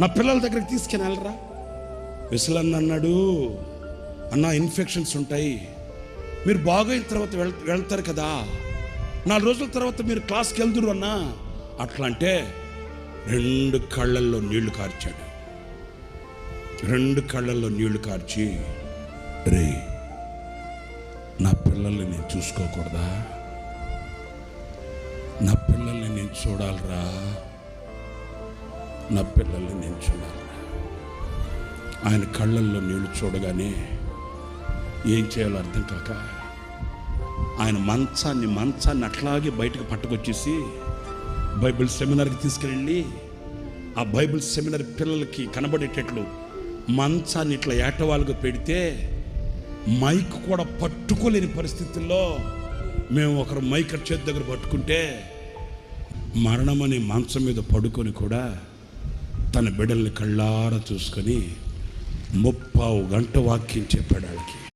నా పిల్లల దగ్గరికి తీసుకుని వెళ్ళరా. విసలన్న అన్నాడు, అన్న ఇన్ఫెక్షన్స్ ఉంటాయి, మీరు బాగైన తర్వాత వెళ్తారు కదా, 4 రోజుల తర్వాత మీరు క్లాస్కి వెళ్దురు అన్నా. అట్లా అంటే 2 కళ్ళల్లో నీళ్లు కార్చాడు. 2 కళ్ళల్లో నీళ్లు కార్చి, రే నా పిల్లల్ని నేను చూసుకోకూడదా, నా పిల్లల్ని నేను చూడాలరా, నా పిల్లల్ని నేను చూడాలరా. ఆయన కళ్ళల్లో నీళ్లు చూడగానే ఏం చేయాలో అర్థం కాక ఆయన మంచాన్ని అట్లాగే బయటకు పట్టుకొచ్చేసి బైబిల్ సెమినార్కి తీసుకెళ్ళి ఆ బైబిల్ సెమినార్ పిల్లలకి కనబడేటట్లు మంచాన్ని ఇట్లా ఏటవాలుగా పెడితే మైక్ కూడా పట్టుకోలేని పరిస్థితుల్లో మేము ఒకరు మైక్ చేతి దగ్గర పట్టుకుంటే మరణం అనే మంచం మీద పడుకొని కూడా తన బిడ్డల్ని కళ్ళారా చూసుకొని 30 గంట వాక్యం చెప్పాడు.